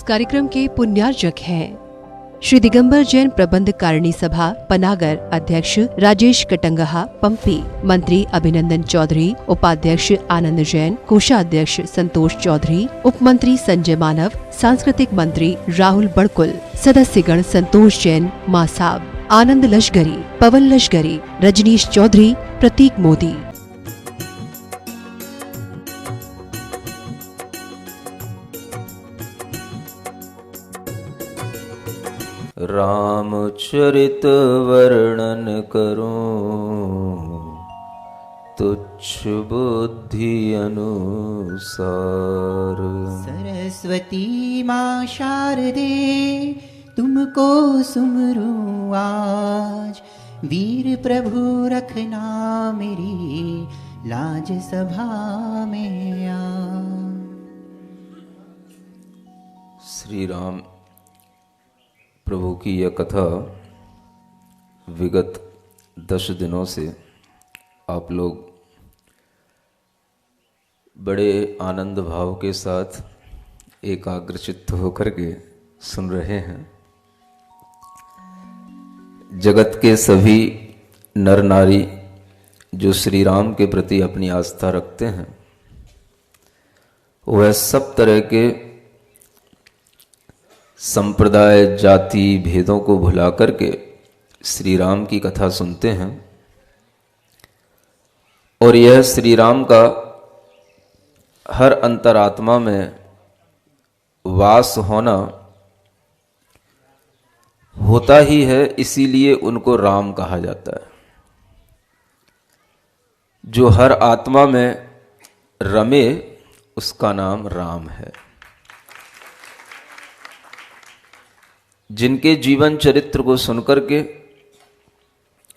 कार्यक्रम के पुण्यार्जक हैं श्री दिगंबर जैन प्रबंध कारिणी सभा पनागर अध्यक्ष राजेश कटंगहा पंपी, मंत्री अभिनंदन चौधरी, उपाध्यक्ष आनंद जैन, कोषाध्यक्ष संतोष चौधरी, उप मंत्री संजय मानव, सांस्कृतिक मंत्री राहुल बड़कुल, सदस्यगण संतोष जैन, मासाब, आनंद लश्करी, पवन लश्करी, रजनीश चौधरी, प्रतीक मोदी। रामचरित वर्णन करूं तुच्छ बुद्धि अनुसार। सरस्वती माँ शारदे तुमको सुमरूं आज, वीर प्रभु रखना मेरी लाज सभा में आ। श्री राम प्रभु की यह कथा विगत 10 दिनों से आप लोग बड़े आनंद भाव के साथ एकाग्रचित्त होकर के सुन रहे हैं। जगत के सभी नर नारी जो श्री राम के प्रति अपनी आस्था रखते हैं, वह सब तरह के संप्रदाय जाति भेदों को भुला करके श्री राम की कथा सुनते हैं। और यह श्री राम का हर अंतरात्मा में वास होना होता ही है, इसीलिए उनको राम कहा जाता है। जो हर आत्मा में रमे उसका नाम राम है। जिनके जीवन चरित्र को सुनकर के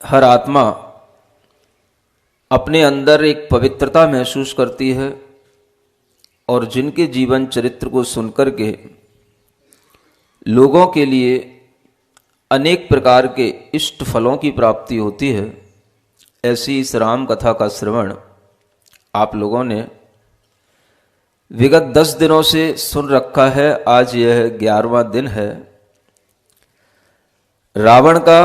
हर आत्मा अपने अंदर एक पवित्रता महसूस करती है, और जिनके जीवन चरित्र को सुनकर के लोगों के लिए अनेक प्रकार के इष्ट फलों की प्राप्ति होती है, ऐसी इस राम कथा का श्रवण आप लोगों ने विगत 10 दिनों से सुन रखा है। आज यह 11वां दिन है। रावण का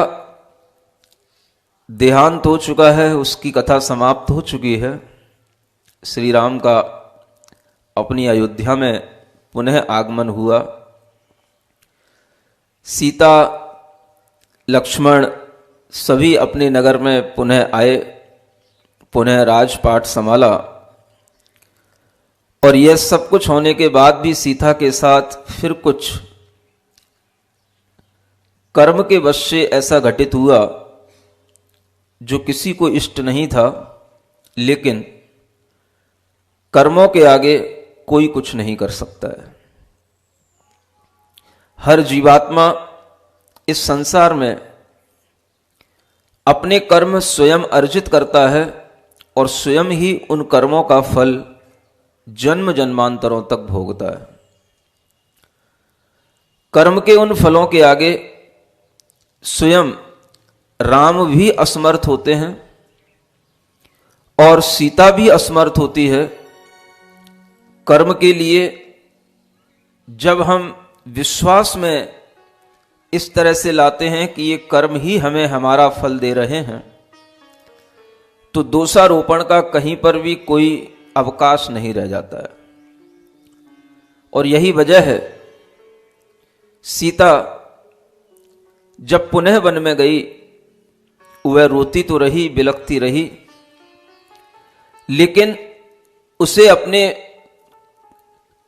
देहांत हो चुका है, उसकी कथा समाप्त हो चुकी है। श्री राम का अपनी अयोध्या में पुनः आगमन हुआ। सीता लक्ष्मण सभी अपने नगर में पुनः आए, पुनः राजपाट संभाला। और यह सब कुछ होने के बाद भी सीता के साथ फिर कुछ कर्म के वश से ऐसा घटित हुआ जो किसी को इष्ट नहीं था, लेकिन कर्मों के आगे कोई कुछ नहीं कर सकता है। हर जीवात्मा इस संसार में अपने कर्म स्वयं अर्जित करता है, और स्वयं ही उन कर्मों का फल जन्म जन्मांतरों तक भोगता है। कर्म के उन फलों के आगे स्वयं राम भी असमर्थ होते हैं और सीता भी असमर्थ होती है। कर्म के लिए जब हम विश्वास में इस तरह से लाते हैं कि ये कर्म ही हमें हमारा फल दे रहे हैं, तो दोषारोपण का कहीं पर भी कोई अवकाश नहीं रह जाता है। और यही वजह है, सीता जब पुनः वन में गई, वह रोती तो रही, बिलखती रही, लेकिन उसे अपने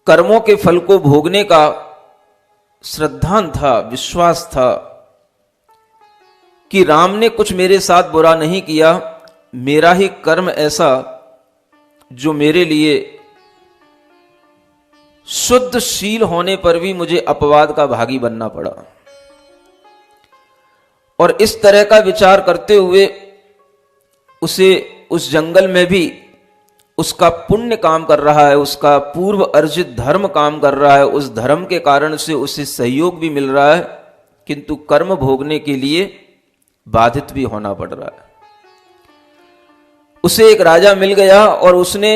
कर्मों के फल को भोगने का श्रद्धान था, विश्वास था कि राम ने कुछ मेरे साथ बुरा नहीं किया, मेरा ही कर्म ऐसा जो मेरे लिए शुद्धशील होने पर भी मुझे अपवाद का भागी बनना पड़ा। और इस तरह का विचार करते हुए उसे उस जंगल में भी उसका पुण्य काम कर रहा है, उसका पूर्व अर्जित धर्म काम कर रहा है, उस धर्म के कारण से उसे सहयोग भी मिल रहा है, किंतु कर्म भोगने के लिए बाधित भी होना पड़ रहा है। उसे एक राजा मिल गया और उसने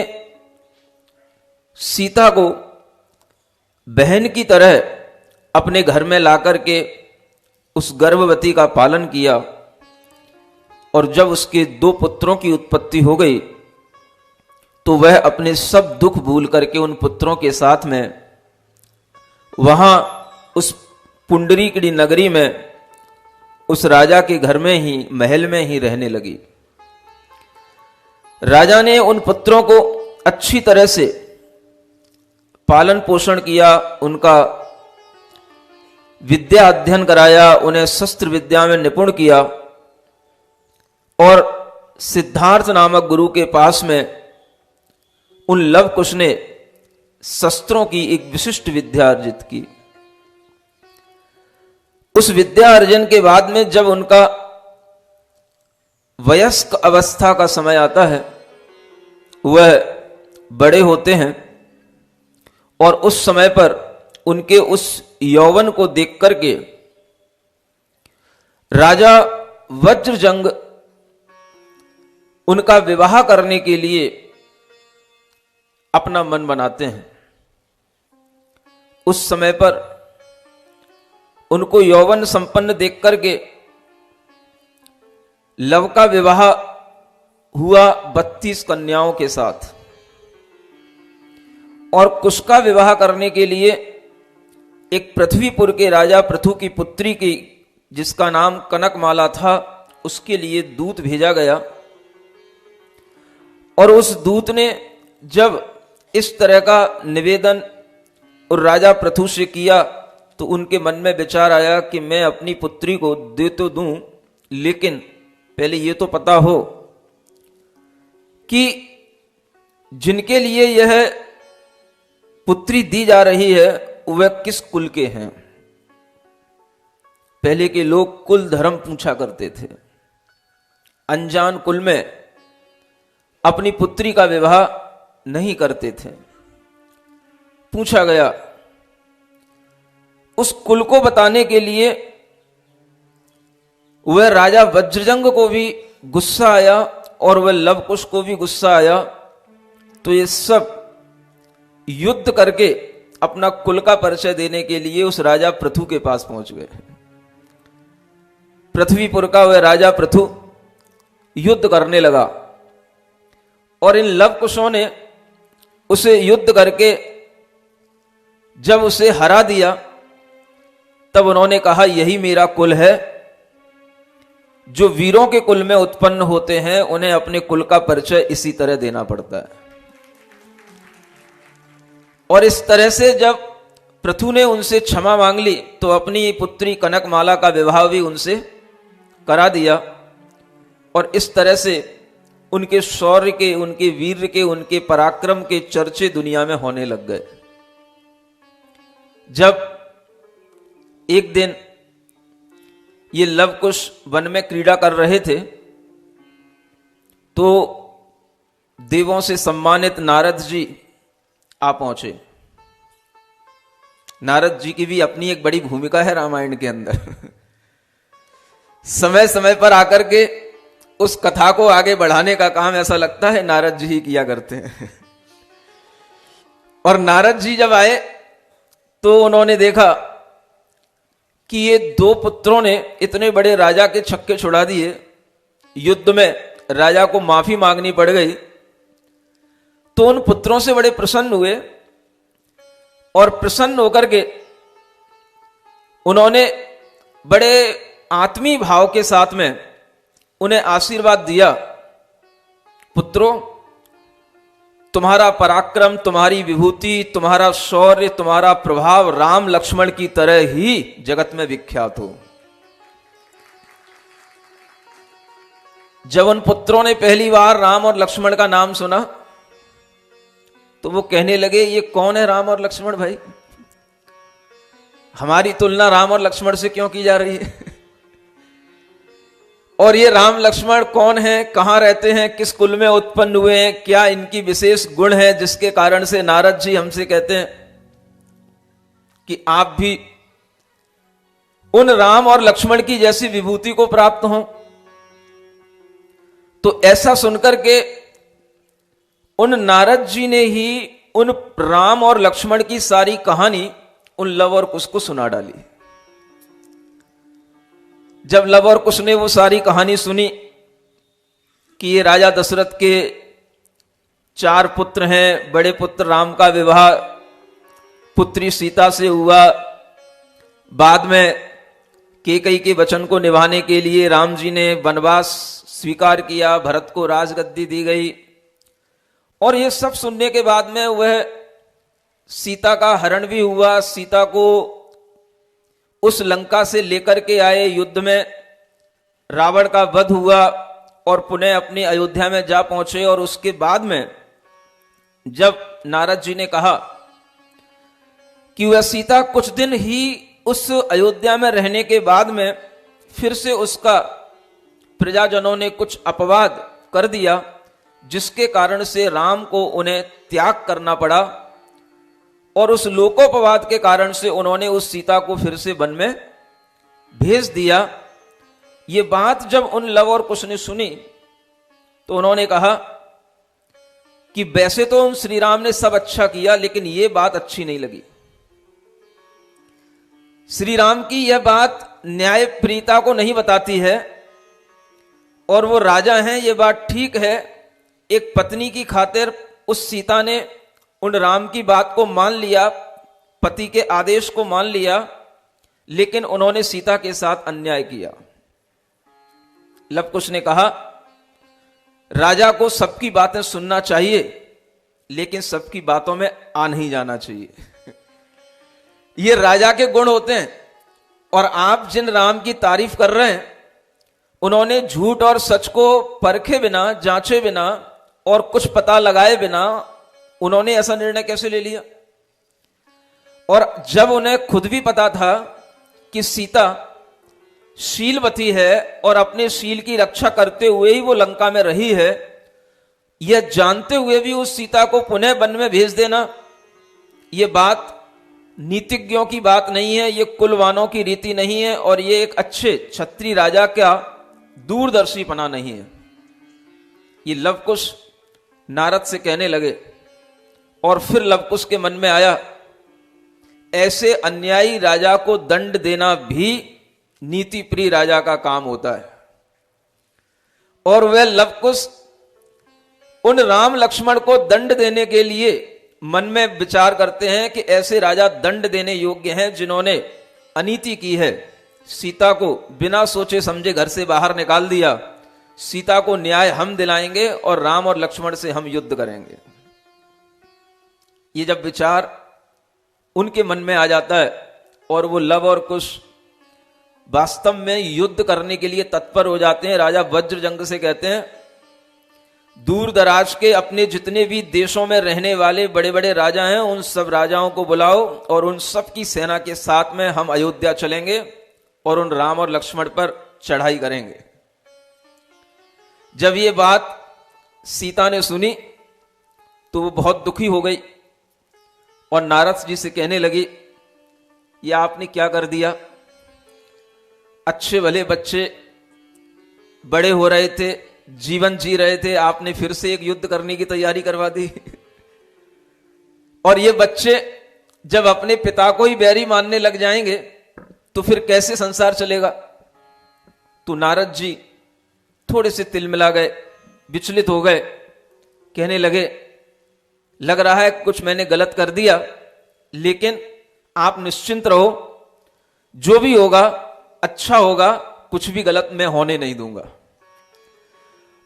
सीता को बहन की तरह अपने घर में लाकर के उस गर्भवती का पालन किया, और जब उसके 2 पुत्रों की उत्पत्ति हो गई तो वह अपने सब दुख भूल करके उन पुत्रों के साथ में वहां उस पुंडरीकड़ी नगरी में उस राजा के घर में ही, महल में ही रहने लगी। राजा ने उन पुत्रों को अच्छी तरह से पालन पोषण किया, उनका विद्या अध्ययन कराया, उन्हें शस्त्र विद्या में निपुण किया, और सिद्धार्थ नामक गुरु के पास में उन लव कुश ने शस्त्रों की एक विशिष्ट विद्या अर्जित की। उस विद्या अर्जन के बाद में जब उनका वयस्क अवस्था का समय आता है, वह बड़े होते हैं, और उस समय पर उनके उस यौवन को देख करके राजा वज्रजंग उनका विवाह करने के लिए अपना मन बनाते हैं। उस समय पर उनको यौवन संपन्न देख करके लव का विवाह हुआ 32 कन्याओं के साथ, और कुश का विवाह करने के लिए एक पृथ्वीपुर के राजा पृथु की पुत्री की, जिसका नाम कनकमाला था, उसके लिए दूत भेजा गया। और उस दूत ने जब इस तरह का निवेदन और राजा पृथु से किया तो उनके मन में विचार आया कि मैं अपनी पुत्री को दे तो दूं, लेकिन पहले ये तो पता हो कि जिनके लिए यह पुत्री दी जा रही है वह किस कुल के हैं। पहले के लोग कुल धर्म पूछा करते थे। अनजान कुल में अपनी पुत्री का विवाह नहीं करते थे। पूछा गया, उस कुल को बताने के लिए वह राजा वज्रजंग को भी गुस्सा आया और वह लवकुश को भी गुस्सा आया। तो ये सब युद्ध करके अपना कुल का परिचय देने के लिए उस राजा पृथु के पास पहुंच गए। पृथ्वीपुर का वह राजा पृथु युद्ध करने लगा और इन लवकुशों ने उसे युद्ध करके जब उसे हरा दिया तब उन्होंने कहा, यही मेरा कुल है। जो वीरों के कुल में उत्पन्न होते हैं उन्हें अपने कुल का परिचय इसी तरह देना पड़ता है। और इस तरह से जब पृथु ने उनसे क्षमा मांग ली तो अपनी पुत्री कनकमाला का विवाह भी उनसे करा दिया। और इस तरह से उनके शौर्य के, उनके वीर के, उनके पराक्रम के चर्चे दुनिया में होने लग गए। जब एक दिन ये लवकुश वन में क्रीड़ा कर रहे थे तो देवों से सम्मानित नारद जी आ पहुंचे। नारद जी की भी अपनी एक बड़ी भूमिका है रामायण के अंदर। समय समय पर आकर के उस कथा को आगे बढ़ाने का काम ऐसा लगता है नारद जी ही किया करते हैं। और नारद जी जब आए तो उन्होंने देखा कि ये दो पुत्रों ने इतने बड़े राजा के छक्के छुड़ा दिए। युद्ध में राजा को माफी मांगनी पड़ गई। तो उन पुत्रों से बड़े प्रसन्न हुए और प्रसन्न होकर के उन्होंने बड़े आत्मीय भाव के साथ में उन्हें आशीर्वाद दिया, पुत्रों तुम्हारा पराक्रम, तुम्हारी विभूति, तुम्हारा शौर्य, तुम्हारा प्रभाव राम लक्ष्मण की तरह ही जगत में विख्यात हो। जब उन पुत्रों ने पहली बार राम और लक्ष्मण का नाम सुना तो वो कहने लगे, ये कौन है राम और लक्ष्मण भाई? हमारी तुलना राम और लक्ष्मण से क्यों की जा रही है? और ये राम लक्ष्मण कौन है, कहां रहते हैं, किस कुल में उत्पन्न हुए हैं, क्या इनकी विशेष गुण है जिसके कारण से नारद जी हमसे कहते हैं कि आप भी उन राम और लक्ष्मण की जैसी विभूति को प्राप्त हो। तो ऐसा सुनकर के उन नारद जी ने ही उन राम और लक्ष्मण की सारी कहानी उन लव और कुश को सुना डाली। जब लव और कुश ने वो सारी कहानी सुनी कि ये राजा दशरथ के 4 पुत्र हैं, बड़े पुत्र राम का विवाह पुत्री सीता से हुआ, बाद में कैकेयी के वचन को निभाने के लिए राम जी ने वनवास स्वीकार किया, भरत को राजगद्दी दी गई, और ये सब सुनने के बाद में वह सीता का हरण भी हुआ, सीता को उस लंका से लेकर के आए, युद्ध में रावण का वध हुआ और पुनः अपनी अयोध्या में जा पहुंचे। और उसके बाद में जब नारद जी ने कहा कि वह सीता कुछ दिन ही उस अयोध्या में रहने के बाद में फिर से उसका प्रजाजनों ने कुछ अपवाद कर दिया, जिसके कारण से राम को उन्हें त्याग करना पड़ा, और उस लोकोपवाद के कारण से उन्होंने उस सीता को फिर से वन में भेज दिया। ये बात जब उन लव और कुश ने सुनी तो उन्होंने कहा कि वैसे तो उन श्री राम ने सब अच्छा किया, लेकिन ये बात अच्छी नहीं लगी। श्री राम की यह बात न्याय प्रियता को नहीं बताती है, और वो राजा हैं, ये बात ठीक है। एक पत्नी की खातिर उस सीता ने उन राम की बात को मान लिया, पति के आदेश को मान लिया, लेकिन उन्होंने सीता के साथ अन्याय किया। लव कुश ने कहा राजा को सबकी बातें सुनना चाहिए, लेकिन सबकी बातों में आ नहीं जाना चाहिए। ये राजा के गुण होते हैं। और आप जिन राम की तारीफ कर रहे हैं, उन्होंने झूठ और सच को परखे बिना, जांचे बिना और कुछ पता लगाए बिना उन्होंने ऐसा निर्णय कैसे ले लिया? और जब उन्हें खुद भी पता था कि सीता शीलवती है और अपने शील की रक्षा करते हुए ही वो लंका में रही है, यह जानते हुए भी उस सीता को पुनः वन में भेज देना, यह बात नीतिज्ञों की बात नहीं है, ये कुलवानों की रीति नहीं है, और ये एक अच्छे क्षत्रिय राजा का दूरदर्शीपना नहीं है। ये लव कुश नारद से कहने लगे, और फिर लव कुश के मन में आया ऐसे अन्यायी राजा को दंड देना भी नीति प्रिय राजा का काम होता है। और वह लव कुश उन राम लक्ष्मण को दंड देने के लिए मन में विचार करते हैं कि ऐसे राजा दंड देने योग्य हैं जिन्होंने अनीति की है, सीता को बिना सोचे समझे घर से बाहर निकाल दिया, सीता को न्याय हम दिलाएंगे और राम और लक्ष्मण से हम युद्ध करेंगे। ये जब विचार उनके मन में आ जाता है और वो लव और कुश वास्तव में युद्ध करने के लिए तत्पर हो जाते हैं। राजा वज्रजंग से कहते हैं दूर दराज के अपने जितने भी देशों में रहने वाले बड़े बड़े राजा हैं, उन सब राजाओं को बुलाओ और उन सब की सेना के साथ में हम अयोध्या चलेंगे और उन राम और लक्ष्मण पर चढ़ाई करेंगे। जब ये बात सीता ने सुनी तो वो बहुत दुखी हो गई और नारद जी से कहने लगी, ये आपने क्या कर दिया? अच्छे भले बच्चे बड़े हो रहे थे, जीवन जी रहे थे, आपने फिर से एक युद्ध करने की तैयारी करवा दी। और ये बच्चे जब अपने पिता को ही बैरी मानने लग जाएंगे तो फिर कैसे संसार चलेगा? तो नारद जी थोड़े से तिलमिला गए, विचलित हो गए, कहने लगे लग रहा है कुछ मैंने गलत कर दिया, लेकिन आप निश्चिंत रहो, जो भी होगा अच्छा होगा, कुछ भी गलत मैं होने नहीं दूंगा।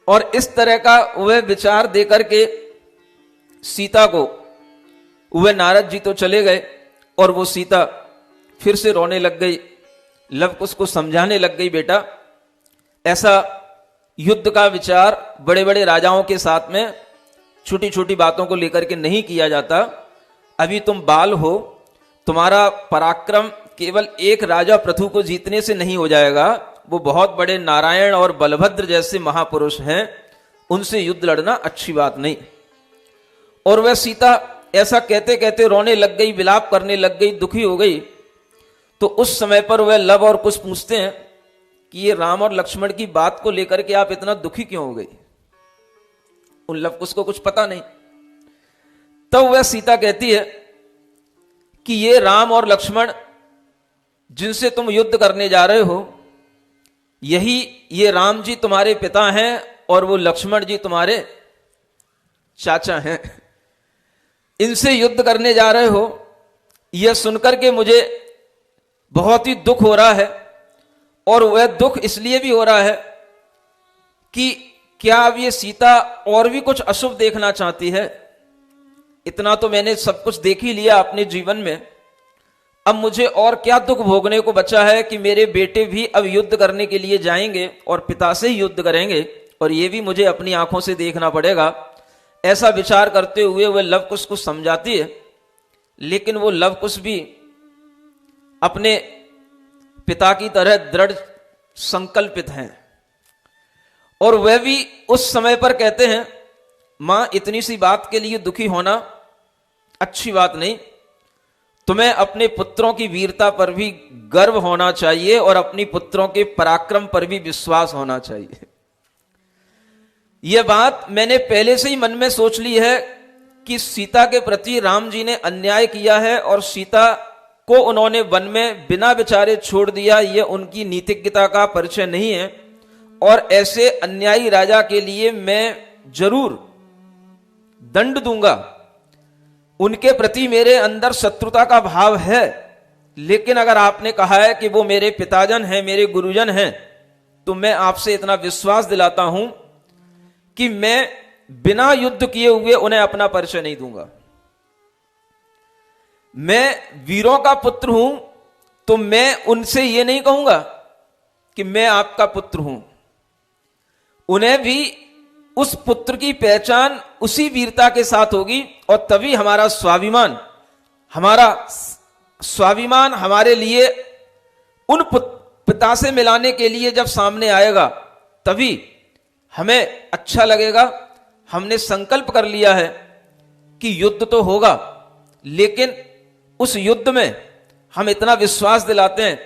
और इस तरह का वह विचार देकर के सीता को वह नारद जी तो चले गए और वो सीता फिर से रोने लग गई। लव कुश को समझाने लग गई, बेटा ऐसा युद्ध का विचार बड़े बड़े राजाओं के साथ में छोटी छोटी बातों को लेकर के नहीं किया जाता। अभी तुम बाल हो, तुम्हारा पराक्रम केवल एक राजा पृथु को जीतने से नहीं हो जाएगा, वो बहुत बड़े नारायण और बलभद्र जैसे महापुरुष हैं, उनसे युद्ध लड़ना अच्छी बात नहीं। और वह सीता ऐसा कहते कहते रोने लग गई, विलाप करने लग गई, दुखी हो गई। तो उस समय पर वह लव और कुश पूछते हैं कि ये राम और लक्ष्मण की बात को लेकर के आप इतना दुखी क्यों हो गई? उन लव कुश को कुछ पता नहीं। तब वह सीता कहती है कि ये राम और लक्ष्मण जिनसे तुम युद्ध करने जा रहे हो, यही ये राम जी तुम्हारे पिता हैं और वो लक्ष्मण जी तुम्हारे चाचा हैं। इनसे युद्ध करने जा रहे हो, यह सुनकर के मुझे बहुत ही दुख हो रहा है। और वह दुख इसलिए भी हो रहा है कि क्या अब ये सीता और भी कुछ अशुभ देखना चाहती है? इतना तो मैंने सब कुछ देख ही लिया अपने जीवन में, अब मुझे और क्या दुख भोगने को बचा है कि मेरे बेटे भी अब युद्ध करने के लिए जाएंगे और पिता से ही युद्ध करेंगे, और ये भी मुझे अपनी आंखों से देखना पड़ेगा। ऐसा विचार करते हुए वह लव कुश को समझाती है, लेकिन वो लव कुश भी अपने पिता की तरह दृढ़ संकल्पित हैं, और वह भी उस समय पर कहते हैं, मां इतनी सी बात के लिए दुखी होना अच्छी बात नहीं, तुम्हें अपने पुत्रों की वीरता पर भी गर्व होना चाहिए और अपनी पुत्रों के पराक्रम पर भी विश्वास होना चाहिए। यह बात मैंने पहले से ही मन में सोच ली है कि सीता के प्रति राम जी ने अन्याय किया है और सीता को उन्होंने वन में बिना विचारे छोड़ दिया, यह उनकी नीतिज्ञता का परिचय नहीं है, और ऐसे अन्यायी राजा के लिए मैं जरूर दंड दूंगा। उनके प्रति मेरे अंदर शत्रुता का भाव है, लेकिन अगर आपने कहा है कि वो मेरे पिताजन हैं, मेरे गुरुजन हैं, तो मैं आपसे इतना विश्वास दिलाता हूं कि मैं बिना युद्ध किए हुए उन्हें अपना परिचय नहीं दूंगा। मैं वीरों का पुत्र हूं, तो मैं उनसे यह नहीं कहूंगा कि मैं आपका पुत्र हूं। उन्हें भी उस पुत्र की पहचान उसी वीरता के साथ होगी, और तभी हमारा स्वाभिमान हमारे लिए उन पिता से मिलाने के लिए जब सामने आएगा, तभी हमें अच्छा लगेगा। हमने संकल्प कर लिया है कि युद्ध तो होगा, लेकिन उस युद्ध में हम इतना विश्वास दिलाते हैं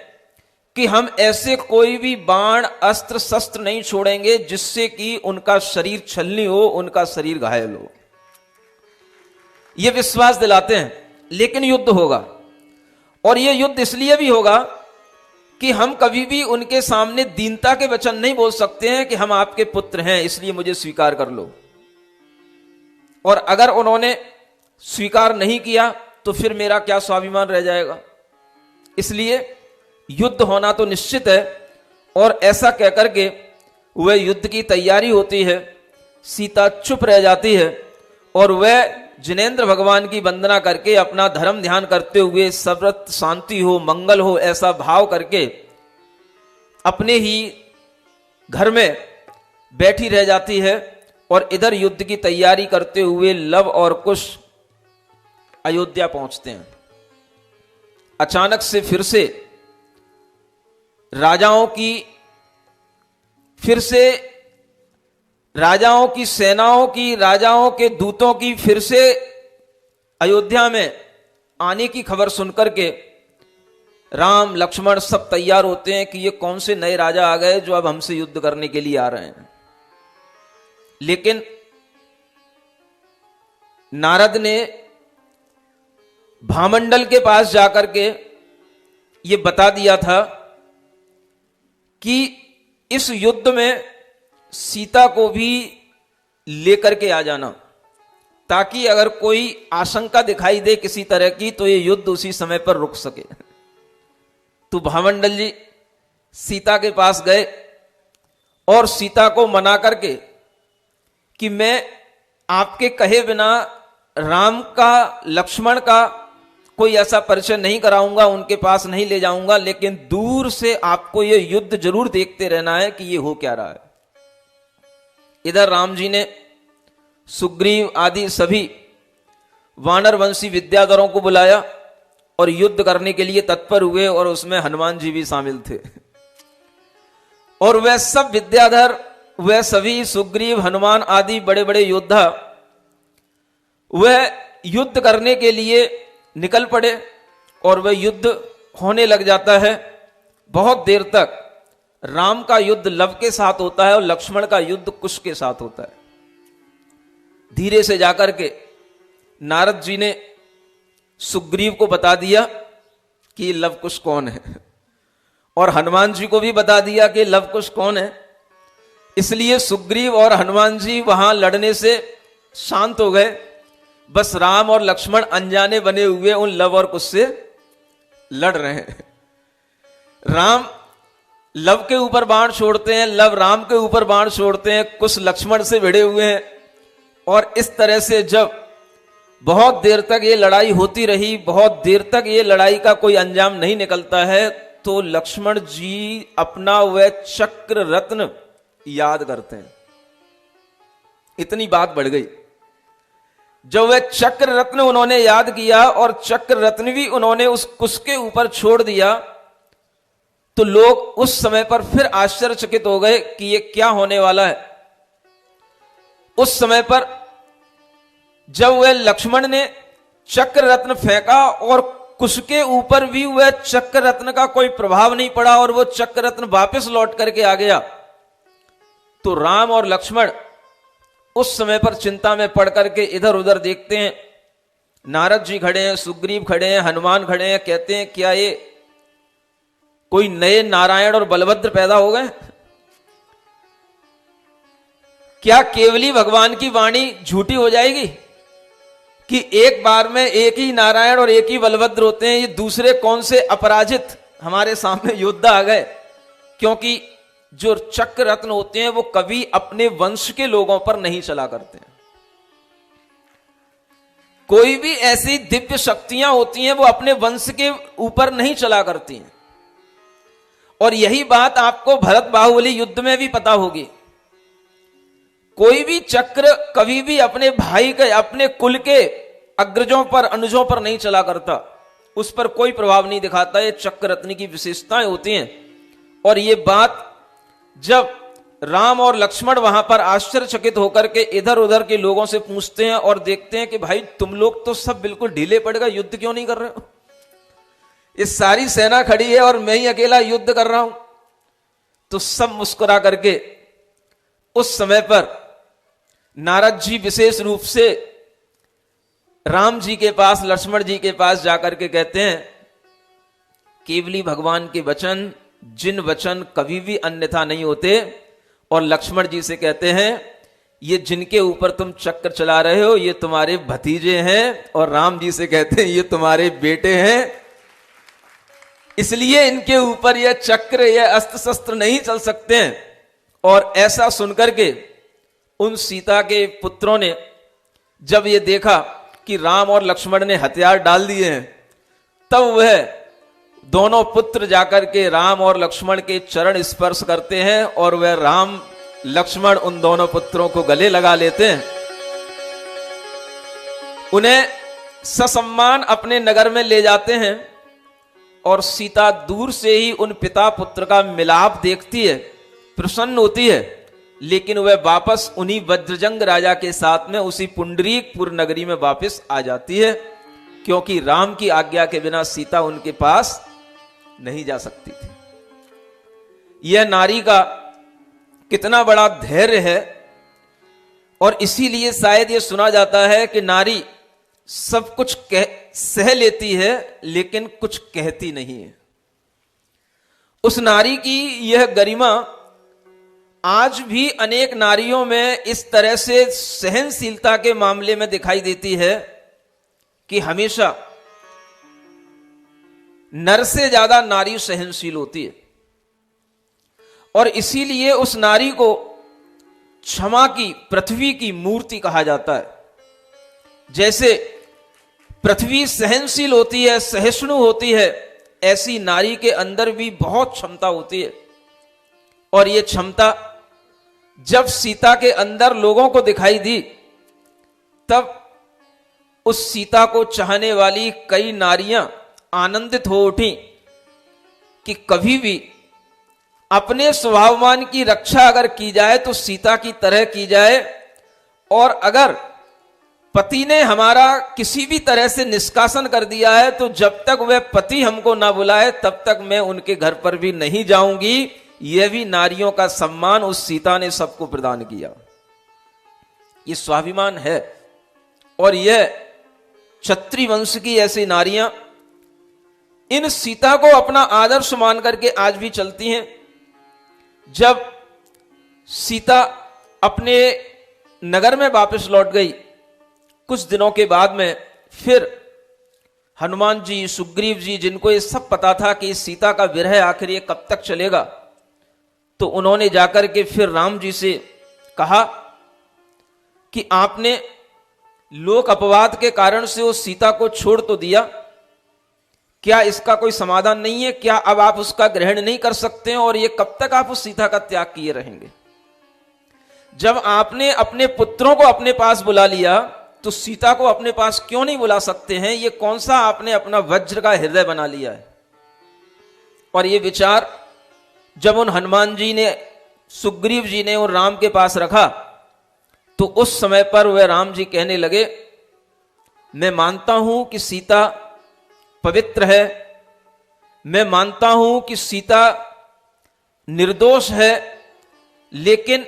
कि हम ऐसे कोई भी बाण अस्त्र शस्त्र नहीं छोड़ेंगे जिससे कि उनका शरीर छलनी हो, उनका शरीर घायल हो। यह विश्वास दिलाते हैं, लेकिन युद्ध होगा। और यह युद्ध इसलिए भी होगा कि हम कभी भी उनके सामने दीनता के वचन नहीं बोल सकते हैं कि हम आपके पुत्र हैं, इसलिए मुझे स्वीकार कर लो। और अगर उन्होंने स्वीकार नहीं किया तो फिर मेरा क्या स्वाभिमान रह जाएगा। इसलिए युद्ध होना तो निश्चित है। और ऐसा कहकर के वह युद्ध की तैयारी होती है। सीता चुप रह जाती है और वह जिनेंद्र भगवान की वंदना करके अपना धर्म ध्यान करते हुए सर्वत शांति हो, मंगल हो, ऐसा भाव करके अपने ही घर में बैठी रह जाती है। और इधर युद्ध की तैयारी करते हुए लव और कुश अयोध्या पहुंचते हैं। अचानक से फिर से राजाओं की सेनाओं की, राजाओं के दूतों की फिर से अयोध्या में आने की खबर सुनकर के राम लक्ष्मण सब तैयार होते हैं कि ये कौन से नए राजा आ गए जो अब हमसे युद्ध करने के लिए आ रहे हैं। लेकिन नारद ने भामंडल के पास जाकर के ये बता दिया था कि इस युद्ध में सीता को भी लेकर के आ जाना, ताकि अगर कोई आशंका दिखाई दे किसी तरह की तो ये युद्ध उसी समय पर रुक सके। तो भामंडल जी सीता के पास गए और सीता को मना करके कि मैं आपके कहे बिना राम का, लक्ष्मण का कोई ऐसा परिचय नहीं कराऊंगा, उनके पास नहीं ले जाऊंगा, लेकिन दूर से आपको यह युद्ध जरूर देखते रहना है कि यह हो क्या रहा है। इधर राम जी ने सुग्रीव आदि सभी वानरवंशी विद्याधरों को बुलाया और युद्ध करने के लिए तत्पर हुए, और उसमें हनुमान जी भी शामिल थे। और वह सब विद्याधर, वह सभी सुग्रीव, हनुमान आदि बड़े बड़े योद्धा वह युद्ध करने के लिए निकल पड़े, और वह युद्ध होने लग जाता है। बहुत देर तक राम का युद्ध लव के साथ होता है और लक्ष्मण का युद्ध कुश के साथ होता है। धीरे से जाकर के नारद जी ने सुग्रीव को बता दिया कि लव कुश कौन है, और हनुमान जी को भी बता दिया कि लव कुश कौन है। इसलिए सुग्रीव और हनुमान जी वहां लड़ने से शांत हो गए। बस राम और लक्ष्मण अनजाने बने हुए उन लव और कुश से लड़ रहे हैं। राम लव के ऊपर बाण छोड़ते हैं, लव राम के ऊपर बाण छोड़ते हैं, कुश लक्ष्मण से भिड़े हुए हैं। और इस तरह से जब बहुत देर तक ये लड़ाई होती रही, बहुत देर तक ये लड़ाई का कोई अंजाम नहीं निकलता है, तो लक्ष्मण जी अपना वह चक्र रत्न याद करते हैं। इतनी बात बढ़ गई। जब वह चक्र रत्न उन्होंने याद किया और चक्र रत्न भी उन्होंने उस कुश के ऊपर छोड़ दिया, तो लोग उस समय पर फिर आश्चर्यचकित हो गए कि ये क्या होने वाला है। उस समय पर जब वह लक्ष्मण ने चक्र रत्न फेंका और कुश के ऊपर भी वह चक्र रत्न का कोई प्रभाव नहीं पड़ा और वो चक्र रत्न वापस लौट करके आ गया, तो राम और लक्ष्मण उस समय पर चिंता में पड़ करके इधर उधर देखते हैं। नारद जी खड़े हैं, सुग्रीव खड़े हैं, हनुमान खड़े हैं। कहते हैं क्या ये कोई नए नारायण और बलभद्र पैदा हो गए? क्या केवली भगवान की वाणी झूठी हो जाएगी कि एक बार में एक ही नारायण और एक ही बलभद्र होते हैं? ये दूसरे कौन से अपराजित हमारे सामने योद्धा आ गए? क्योंकि जो चक्र रत्न होते हैं वो कभी अपने वंश के लोगों पर नहीं चला करते हैं। कोई भी ऐसी दिव्य शक्तियां होती हैं वो अपने वंश के ऊपर नहीं चला करती हैं। और यही बात आपको भरत बाहुबली युद्ध में भी पता होगी। कोई भी चक्र कभी भी अपने भाई के, अपने कुल के अग्रजों पर, अनुजों पर नहीं चला करता, उस पर कोई प्रभाव नहीं दिखाता। ये चक्र रत्न की विशेषताएं होती हैं। और ये बात जब राम और लक्ष्मण वहां पर आश्चर्यचकित होकर के इधर उधर के लोगों से पूछते हैं और देखते हैं कि भाई तुम लोग तो सब बिल्कुल ढीले पड़ गए, युद्ध क्यों नहीं कर रहे हो? इस सारी सेना खड़ी है और मैं ही अकेला युद्ध कर रहा हूं। तो सब मुस्कुरा करके उस समय पर नारद जी विशेष रूप से राम जी के पास, लक्ष्मण जी के पास जाकर के कहते हैं, केवली भगवान के वचन, जिन वचन कभी भी अन्यथा नहीं होते। और लक्ष्मण जी से कहते हैं, ये जिनके ऊपर तुम चक्र चला रहे हो ये तुम्हारे भतीजे हैं। और राम जी से कहते हैं, ये तुम्हारे बेटे हैं, इसलिए इनके ऊपर यह चक्र, यह अस्त्र शस्त्र नहीं चल सकते हैं। और ऐसा सुनकर के उन सीता के पुत्रों ने जब ये देखा कि राम और लक्ष्मण ने हथियार डाल दिए हैं, तब वह दोनों पुत्र जाकर के राम और लक्ष्मण के चरण स्पर्श करते हैं और वह राम लक्ष्मण उन दोनों पुत्रों को गले लगा लेते हैं। उन्हें ससम्मान अपने नगर में ले जाते हैं। और सीता दूर से ही उन पिता पुत्र का मिलाप देखती है, प्रसन्न होती है। लेकिन वह वापस उन्हीं वज्रजंग राजा के साथ में उसी पुंडरीकपुर नगरी में वापस आ जाती है, क्योंकि राम की आज्ञा के बिना सीता उनके पास नहीं जा सकती थी। यह नारी का कितना बड़ा धैर्य है। और इसीलिए शायद यह सुना जाता है कि नारी सब कुछ सह लेती है लेकिन कुछ कहती नहीं है। उस नारी की यह गरिमा आज भी अनेक नारियों में इस तरह से सहनशीलता के मामले में दिखाई देती है कि हमेशा नर से ज्यादा नारी सहनशील होती है। और इसीलिए उस नारी को क्षमा की, पृथ्वी की मूर्ति कहा जाता है। जैसे पृथ्वी सहनशील होती है, सहिष्णु होती है, ऐसी नारी के अंदर भी बहुत क्षमता होती है। और यह क्षमता जब सीता के अंदर लोगों को दिखाई दी, तब उस सीता को चाहने वाली कई नारियां आनंदित हो उठी कि कभी भी अपने स्वभावमान की रक्षा अगर की जाए तो सीता की तरह की जाए। और अगर पति ने हमारा किसी भी तरह से निष्कासन कर दिया है तो जब तक वह पति हमको ना बुलाए तब तक मैं उनके घर पर भी नहीं जाऊंगी। यह भी नारियों का सम्मान उस सीता ने सबको प्रदान किया। यह स्वाभिमान है और यह क्षत्रिय वंश की ऐसी नारियां इन सीता को अपना आदर्श मान करके आज भी चलती हैं। जब सीता अपने नगर में वापस लौट गई, कुछ दिनों के बाद में फिर हनुमान जी, सुग्रीव जी, जिनको ये सब पता था कि इस सीता का विरह आखिर ये कब तक चलेगा, तो उन्होंने जाकर के फिर राम जी से कहा कि आपने लोक अपवाद के कारण से उस सीता को छोड़ तो दिया, क्या इसका कोई समाधान नहीं है? क्या अब आप उसका ग्रहण नहीं कर सकते हैं? और ये कब तक आप उस सीता का त्याग किए रहेंगे? जब आपने अपने पुत्रों को अपने पास बुला लिया तो सीता को अपने पास क्यों नहीं बुला सकते हैं? ये कौन सा आपने अपना वज्र का हृदय बना लिया है? और ये विचार जब उन हनुमान जी ने, सुग्रीव जी ने और राम के पास रखा, तो उस समय पर वह राम जी कहने लगे, मैं मानता हूं कि सीता पवित्र है, मैं मानता हूं कि सीता निर्दोष है, लेकिन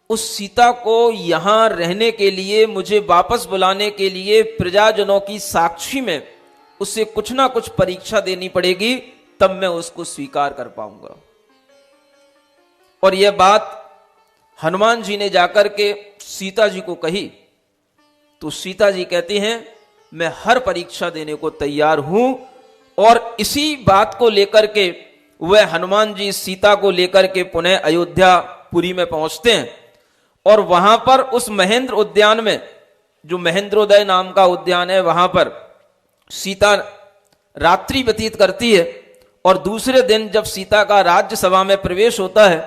उस सीता को यहां रहने के लिए, मुझे वापस बुलाने के लिए प्रजाजनों की साक्षी में उसे कुछ ना कुछ परीक्षा देनी पड़ेगी, तब मैं उसको स्वीकार कर पाऊंगा। और यह बात हनुमान जी ने जाकर के सीता जी को कही, तो सीता जी कहती हैं, मैं हर परीक्षा देने को तैयार हूं। और इसी बात को लेकर के वह हनुमान जी सीता को लेकर के पुनः अयोध्यापुरी में पहुंचते हैं। और वहां पर उस महेंद्र उद्यान में, जो महेंद्रोदय नाम का उद्यान है, वहां पर सीता रात्रि व्यतीत करती है। और दूसरे दिन जब सीता का राज्यसभा में प्रवेश होता है,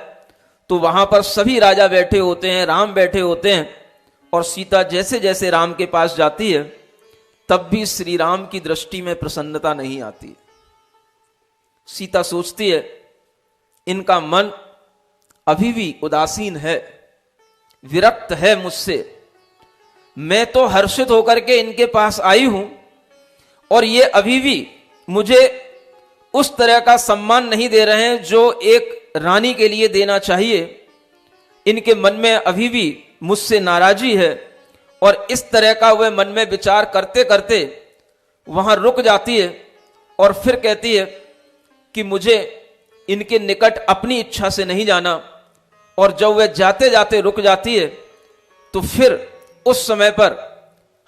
तो वहां पर सभी राजा बैठे होते हैं, राम बैठे होते हैं, और सीता जैसे जैसे राम के पास जाती है, तब भी श्री राम की दृष्टि में प्रसन्नता नहीं आती। सीता सोचती है, इनका मन अभी भी उदासीन है, विरक्त है मुझसे, मैं तो हर्षित होकर के इनके पास आई हूं, और ये अभी भी मुझे उस तरह का सम्मान नहीं दे रहे हैं जो एक रानी के लिए देना चाहिए। इनके मन में अभी भी मुझसे नाराजी है। और इस तरह का वह मन में विचार करते करते वहां रुक जाती है, और फिर कहती है कि मुझे इनके निकट अपनी इच्छा से नहीं जाना। और जब वह जाते जाते रुक जाती है, तो फिर उस समय पर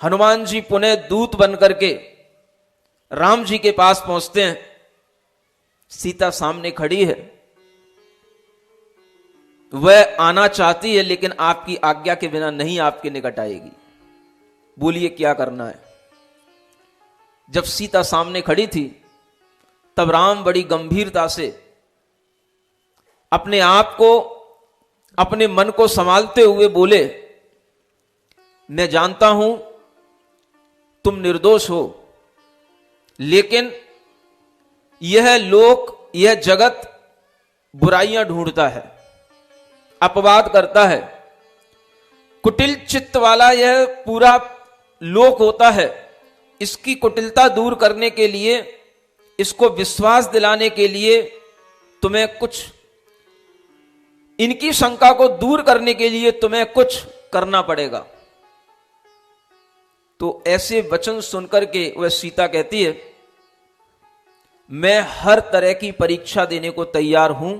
हनुमान जी पुनः दूत बन करके राम जी के पास पहुंचते हैं। सीता सामने खड़ी है, वह आना चाहती है, लेकिन आपकी आज्ञा के बिना नहीं आपके निकट आएगी। बोलिए क्या करना है? जब सीता सामने खड़ी थी, तब राम बड़ी गंभीरता से अपने आप को, अपने मन को संभालते हुए बोले, मैं जानता हूं तुम निर्दोष हो, लेकिन यह लोक, यह जगत बुराइयां ढूंढता है, अपवाद करता है। कुटिल चित्त वाला यह पूरा लोक होता है। इसकी कुटिलता दूर करने के लिए, इसको विश्वास दिलाने के लिए तुम्हें कुछ, इनकी शंका को दूर करने के लिए तुम्हें कुछ करना पड़ेगा। तो ऐसे वचन सुनकर के वह सीता कहती है, मैं हर तरह की परीक्षा देने को तैयार हूं,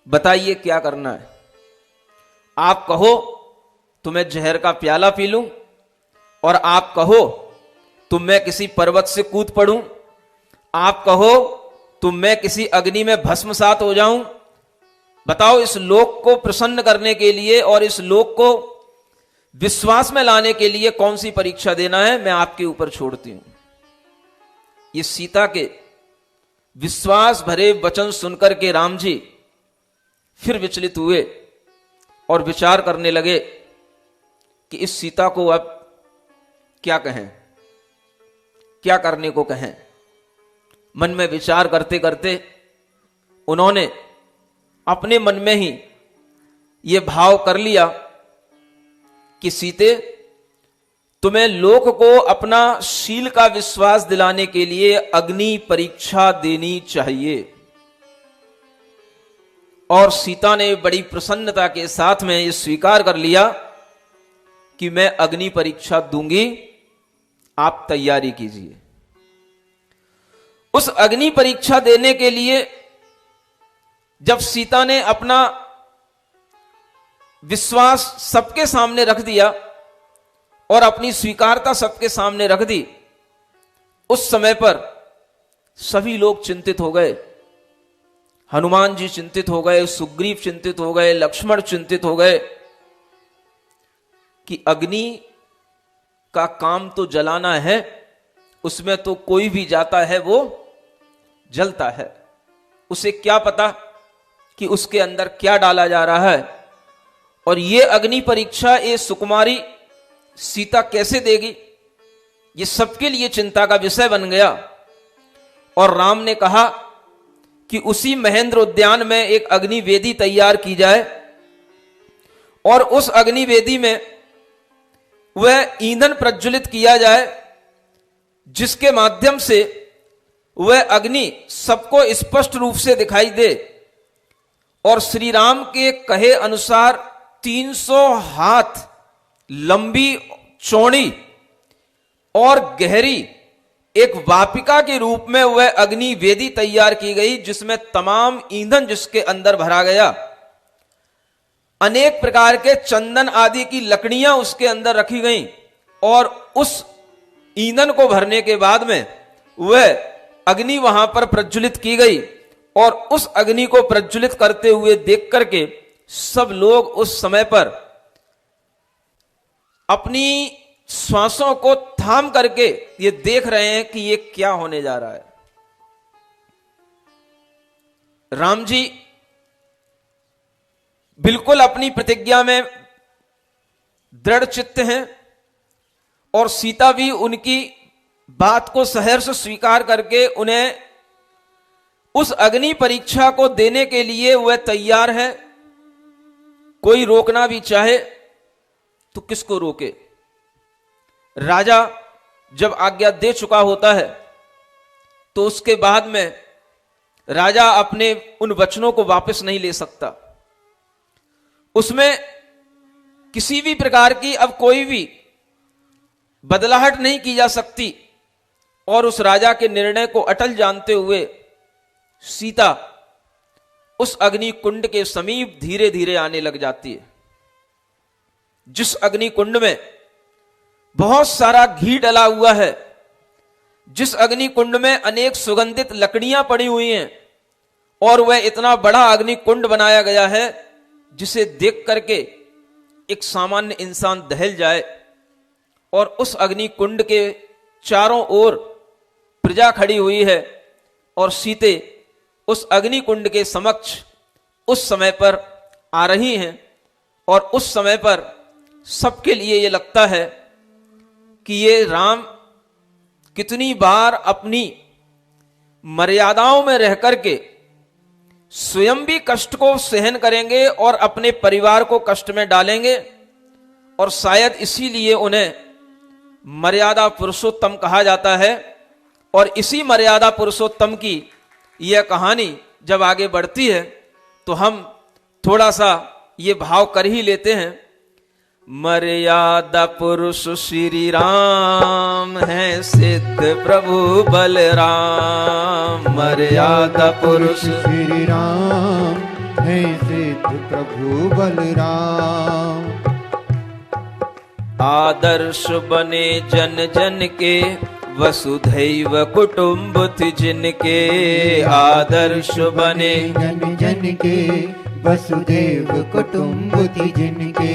बताइए क्या करना है? आप कहो तो मैं जहर का प्याला पी लूं, और आप कहो तो मैं किसी पर्वत से कूद पड़ूं, आप कहो तो मैं किसी अग्नि में भस्मसात हो जाऊं। बताओ, इस लोक को प्रसन्न करने के लिए और इस लोक को विश्वास में लाने के लिए कौन सी परीक्षा देना है? मैं आपके ऊपर छोड़ती हूं। ये सीता के विश्वास भरे वचन सुनकर के राम जी फिर विचलित हुए और विचार करने लगे कि इस सीता को अब क्या कहें, क्या करने को कहें। मन में विचार करते करते उन्होंने अपने मन में ही यह भाव कर लिया कि सीते, तुम्हें लोक को अपना शील का विश्वास दिलाने के लिए अग्नि परीक्षा देनी चाहिए। और सीता ने बड़ी प्रसन्नता के साथ में यह स्वीकार कर लिया कि मैं अग्नि परीक्षा दूंगी। आप तैयारी कीजिए। उस अग्नि परीक्षा देने के लिए जब सीता ने अपना विश्वास सबके सामने रख दिया और अपनी स्वीकारता सबके सामने रख दी, उस समय पर सभी लोग चिंतित हो गए। हनुमान जी चिंतित हो गए, सुग्रीव चिंतित हो गए, लक्ष्मण चिंतित हो गए कि अग्नि का काम तो जलाना है, उसमें तो कोई भी जाता है वो जलता है, उसे क्या पता कि उसके अंदर क्या डाला जा रहा है। और ये अग्नि परीक्षा ये सुकुमारी सीता कैसे देगी, ये सबके लिए चिंता का विषय बन गया। और राम ने कहा कि उसी महेंद्र उद्यान में एक अग्नि वेदी तैयार की जाए और उस अग्नि वेदी में वह ईंधन प्रज्वलित किया जाए जिसके माध्यम से वह अग्नि सबको स्पष्ट रूप से दिखाई दे। और श्री राम के कहे अनुसार 300 हाथ लंबी, चौड़ी और गहरी एक वापिका के रूप में वह अग्नि वेदी तैयार की गई, जिसमें तमाम ईंधन जिसके अंदर भरा गया, अनेक प्रकार के चंदन आदि की लकड़ियां उसके अंदर रखी गईं। और उस ईंधन को भरने के बाद में वह अग्नि वहां पर प्रज्वलित की गई। और उस अग्नि को प्रज्वलित करते हुए देख करके सब लोग उस समय पर अपनी श्वासों को थाम करके ये देख रहे हैं कि ये क्या होने जा रहा है। राम जी बिल्कुल अपनी प्रतिज्ञा में दृढ़ चित्त हैं और सीता भी उनकी बात को सहर्ष स्वीकार करके उन्हें उस अग्नि परीक्षा को देने के लिए वह तैयार है। कोई रोकना भी चाहे तो किसको रोके। राजा जब आज्ञा दे चुका होता है तो उसके बाद में राजा अपने उन वचनों को वापस नहीं ले सकता। उसमें किसी भी प्रकार की अब कोई भी बदलाहट नहीं की जा सकती। और उस राजा के निर्णय को अटल जानते हुए सीता उस अग्नि कुंड के समीप धीरे धीरे आने लग जाती है, जिस अग्नि कुंड में बहुत सारा घी डला हुआ है, जिस अग्नि कुंड में अनेक सुगंधित लकड़ियां पड़ी हुई हैं। और वह इतना बड़ा अग्नि कुंड बनाया गया है जिसे देख करके एक सामान्य इंसान दहल जाए। और उस अग्नि कुंड के चारों ओर प्रजा खड़ी हुई है और सीते उस अग्नि कुंड के समक्ष उस समय पर आ रही हैं। और उस समय पर सबके लिए ये लगता है कि ये राम कितनी बार अपनी मर्यादाओं में रह करके स्वयं भी कष्ट को सहन करेंगे और अपने परिवार को कष्ट में डालेंगे। और शायद इसीलिए उन्हें मर्यादा पुरुषोत्तम कहा जाता है। और इसी मर्यादा पुरुषोत्तम की यह कहानी जब आगे बढ़ती है तो हम थोड़ा सा ये भाव कर ही लेते हैं। मर्यादा पुरुष श्री राम है सिद्ध प्रभु बलराम। मर्यादा पुरुष श्री राम है सिद्ध प्रभु बलराम। आदर्श बने जन जन के वसुधैव कुटुम्बति जिनके। आदर्श बने जन जन के वसुदेव कुटुम्बति जिनके।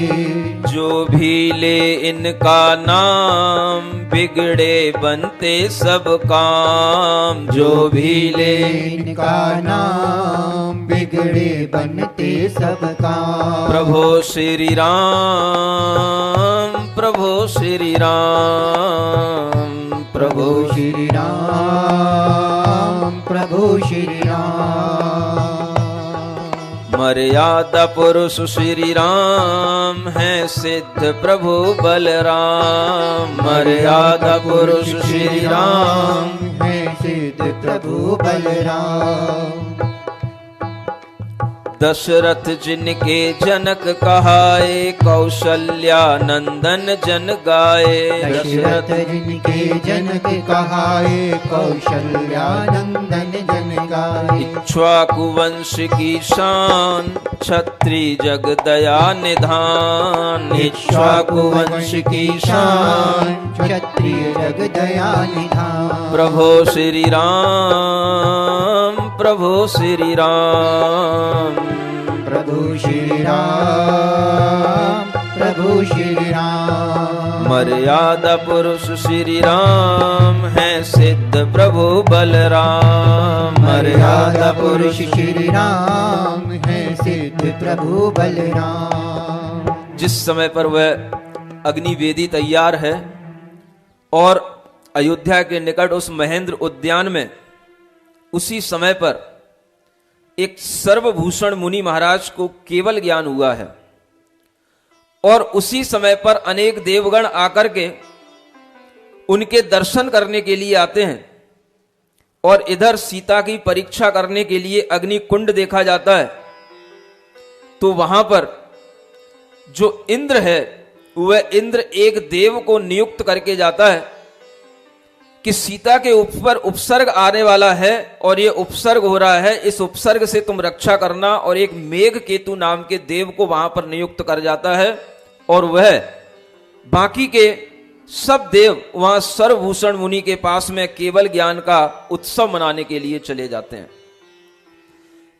जो भी ले इनका नाम बिगड़े बनते सब काम। जो भी ले इनका नाम बिगड़े बनते सब काम। प्रभो श्री राम, प्रभो श्री राम, प्रभो श्री राम, प्रभु श्री राम। मर्यादा पुरुष श्री राम है सिद्ध प्रभु बलराम। मर्यादा पुरुष श्री राम है सिद्ध प्रभु बलराम। दशरथ जिनके जनक कहाए, कौशल्या नंदन जन गाए। दशरथ जिनके जनक कहाए, कौशल्या नंदन जन गाए। इक्ष्वाकु वंश की शान, क्षत्रिय जग दया निधान। इक्ष्वाकु वंश की शान, क्षत्रिय जग दया निधान। प्रभो श्री राम, प्रभो श्री राम, प्रभु श्री राम, प्रभु श्री राम। मर्यादा पुरुष श्री राम है, सिद्ध प्रभु बलराम। मर्यादा पुरुष श्री राम है, सिद्ध प्रभु बलराम। जिस समय पर वह अग्निवेदी तैयार है और अयोध्या के निकट उस महेंद्र उद्यान में, उसी समय पर एक सर्वभूषण मुनि महाराज को केवल ज्ञान हुआ है और उसी समय पर अनेक देवगण आकर के उनके दर्शन करने के लिए आते हैं और इधर सीता की परीक्षा करने के लिए अग्नि कुंड देखा जाता है। तो वहां पर जो इंद्र है वह इंद्र एक देव को नियुक्त करके जाता है कि सीता के ऊपर उपसर्ग आने वाला है और ये उपसर्ग हो रहा है, इस उपसर्ग से तुम रक्षा करना। और एक मेघ केतु नाम के देव को वहां पर नियुक्त कर जाता है और वह बाकी के सब देव वहां सर्वभूषण मुनि के पास में केवल ज्ञान का उत्सव मनाने के लिए चले जाते हैं।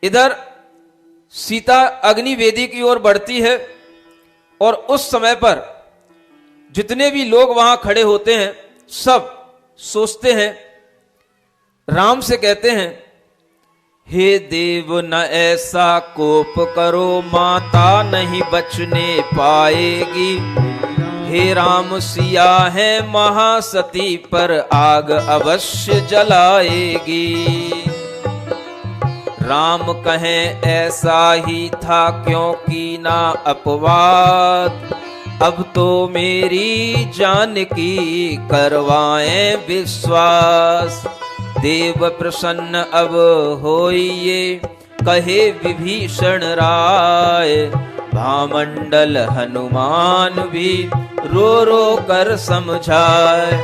इधर सीता अग्निवेदी की ओर बढ़ती है और उस समय पर जितने भी लोग वहां खड़े होते हैं सब सोचते हैं, राम से कहते हैं, हे देव न ऐसा कोप करो, माता नहीं बचने पाएगी। हे राम सिया है महासती, पर आग अवश्य जलाएगी। राम कहें ऐसा ही था, क्योंकि ना अपवाद। अब तो मेरी जान की करवाएं विश्वास। देव प्रसन्न अब होइए, कहे विभीषण राय। भामंडल हनुमान भी रो रो कर समझाए।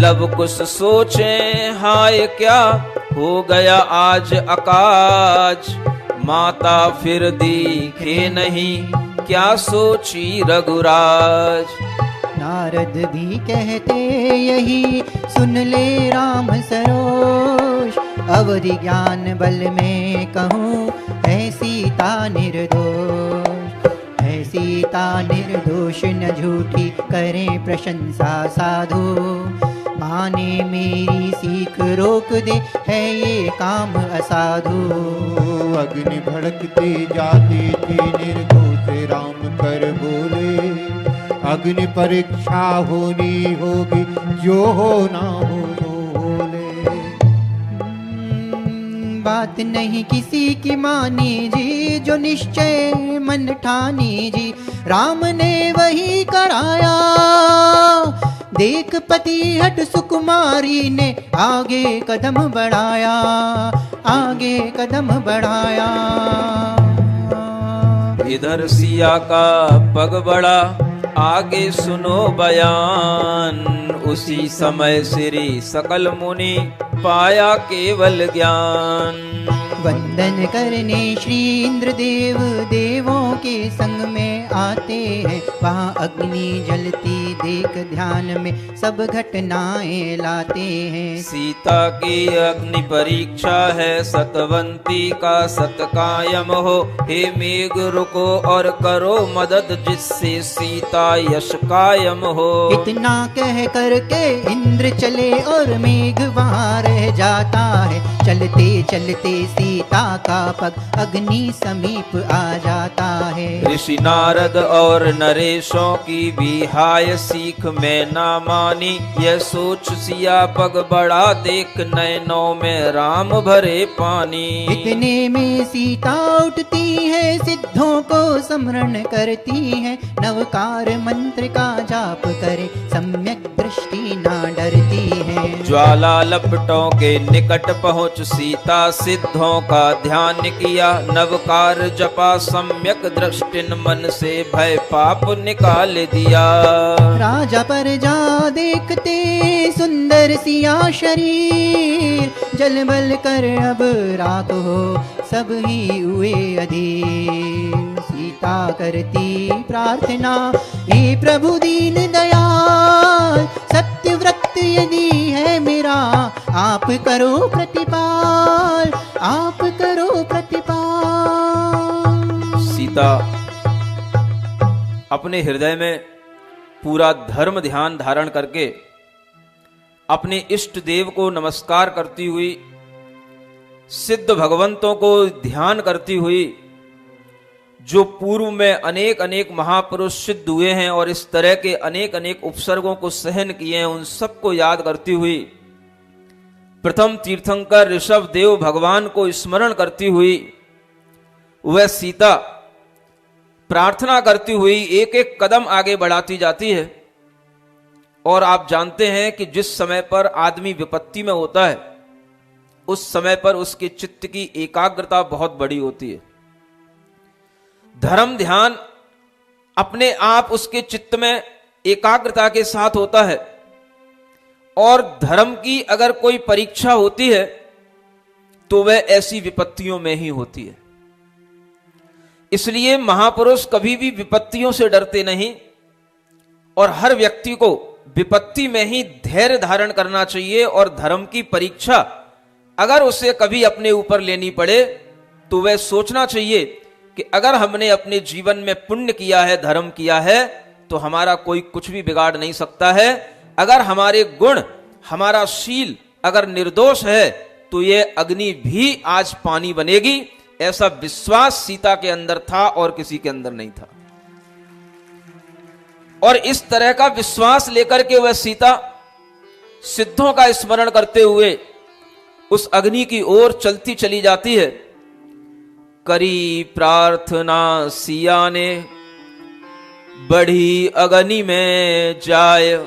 लब कुछ सोचे हाय, क्या हो गया आज अकाज। माता फिर दिखे नहीं, क्या सोची रघुराज। नारद भी कहते यही, सुन ले राम सरोष। अवधि ज्ञान बल में कहूँ, है सीता निर्दोष। है सीता निर्दोष, न झूठी करें प्रशंसा साधु। माने मेरी सीख रोक दे, है ये काम असाधु। अग्नि भड़कती जाती थी, निर्दोष राम कर बोले। अग्नि परीक्षा होनी होगी, जो होना हो तो बोले। बात नहीं किसी की मानी जी, जो निश्चय मन ठानी जी। राम ने वही कराया, देख पति हट सुकुमारी ने आगे कदम बढ़ाया। आगे कदम बढ़ाया। इधर सिया का पग बढ़ा, आगे सुनो बयान। उसी समय श्री सकल मुनि पाया केवल ज्ञान। वंदन करने श्री इंद्र देव, देवों के संग में आते हैं। वहाँ अग्नि जलती देख ध्यान में सब घटनाएं लाते हैं। सीता की अग्नि परीक्षा है, सतवंती का सतकायम हो। हे मेघ रुको और करो मदद, जिससे सीता यश कायम हो। इतना कह करके इंद्र चले और मेघ वहाँ रह जाता है। चलते चलते सीता का पग अग्नि समीप आ जाता है। ऋषि नारद और नरेशों की भी हाय सीख में ना मानी। यह सोच सिया पग बड़ा देख, नैनों में राम भरे पानी। इतने में सीता उठती है, सिद्धों को स्मरण करती है। नवकार मंत्र का जाप करे, सम्यक दृष्टि ना डरती है। ज्वाला लपटों के निकट पहुँच सीता सिद्धों का ध्यान किया। नवकार जपा सम्यक दृष्टिन मन से भय पाप निकाल दिया। राजा पर जा देखते सुंदर सिया शरीर, जल बल कर अब राख हो सब ही हुए अधीर। सीता करती प्रार्थना हे प्रभु दीन दयाल, सत्य व्रत यदि है मेरा आप करो प्रतिपाल, आप करो प्रतिपाल। सीता अपने हृदय में पूरा धर्म ध्यान धारण करके अपने इष्ट देव को नमस्कार करती हुई, सिद्ध भगवंतों को ध्यान करती हुई, जो पूर्व में अनेक अनेक महापुरुष सिद्ध हुए हैं और इस तरह के अनेक अनेक उपसर्गों को सहन किए हैं, उन सबको याद करती हुई, प्रथम तीर्थंकर ऋषभ देव भगवान को स्मरण करती हुई, वह सीता प्रार्थना करती हुई एक एक कदम आगे बढ़ाती जाती है। और आप जानते हैं कि जिस समय पर आदमी विपत्ति में होता है, उस समय पर उसके चित्त की एकाग्रता बहुत बड़ी होती है। धर्म ध्यान अपने आप उसके चित्त में एकाग्रता के साथ होता है। और धर्म की अगर कोई परीक्षा होती है तो वह ऐसी विपत्तियों में ही होती है। इसलिए महापुरुष कभी भी विपत्तियों से डरते नहीं, और हर व्यक्ति को विपत्ति में ही धैर्य धारण करना चाहिए। और धर्म की परीक्षा अगर उसे कभी अपने ऊपर लेनी पड़े तो वह सोचना चाहिए कि अगर हमने अपने जीवन में पुण्य किया है, धर्म किया है, तो हमारा कोई कुछ भी बिगाड़ नहीं सकता है। अगर हमारे गुण, हमारा शील अगर निर्दोष है तो यह अग्नि भी आज पानी बनेगी। ऐसा विश्वास सीता के अंदर था और किसी के अंदर नहीं था। और इस तरह का विश्वास लेकर के वह सीता सिद्धों का स्मरण करते हुए उस अग्नि की ओर चलती चली जाती है। करी प्रार्थना सिया ने बढ़ी अग्नि में जाय,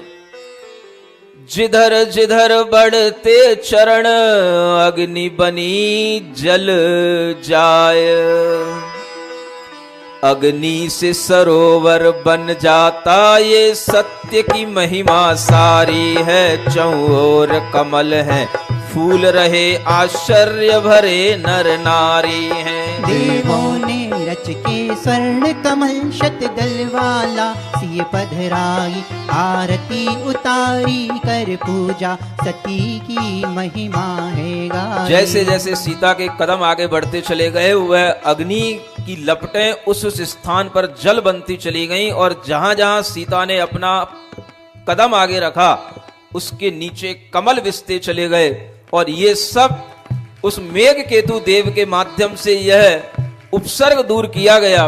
जिधर जिधर बढ़ते चरण अग्नि बनी जल जाय। अग्नि से सरोवर बन जाता ये सत्य की महिमा सारी है। चौर कमल है फूल रहे आश्चर्य भरे नर नारी हैं। देवों ने रच के स्वर्ण कमल शतदल वाला सिय पधराई, आरती उतारी कर पूजा सती की महिमा है गाई। जैसे जैसे सीता के कदम आगे बढ़ते चले गए, वह अग्नि की लपटें उस स्थान पर जल बनती चली गईं। और जहां जहां सीता ने अपना कदम आगे रखा उसके नीचे कमल बिसते चले गए। और ये सब उस मेघ केतु देव के माध्यम से यह उपसर्ग दूर किया गया।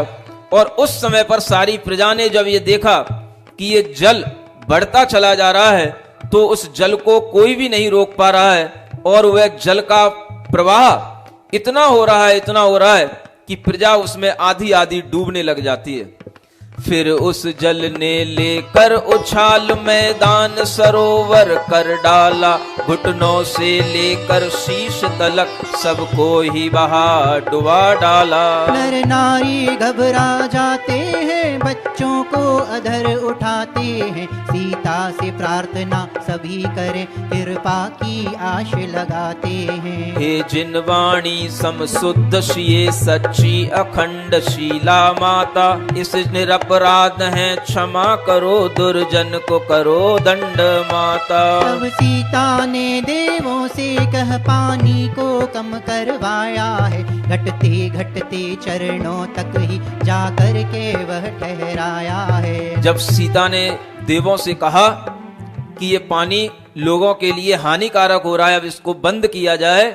और उस समय पर सारी प्रजा ने जब ये देखा कि ये जल बढ़ता चला जा रहा है, तो उस जल को कोई भी नहीं रोक पा रहा है। और वह जल का प्रवाह इतना हो रहा है, इतना हो रहा है कि प्रजा उसमें आधी आधी डूबने लग जाती है। फिर उस जल ने लेकर उछाल मैदान सरोवर कर डाला, घुटनों से लेकर शीश तलक सबको ही बहा डुबा डाला। नर नारी घबरा जाते हैं, बच्चों को अधर उठाते हैं। सीता से प्रार्थना सभी करें, कृपा की आश लगाते हैं। हे जिन वाणी समशुद्ध ये सच्ची अखंड शीला माता, इस निरपराध है क्षमा करो, दुर्जन को करो दंड माता। तब सीता ने देवों से कह पानी को कम करवाया है, घटते घटते चरणों तक ही जाकर के वह ठहराया है। जब सीता ने देवों से कहा कि ये पानी लोगों के लिए हानिकारक हो रहा है, अब इसको बंद किया जाए,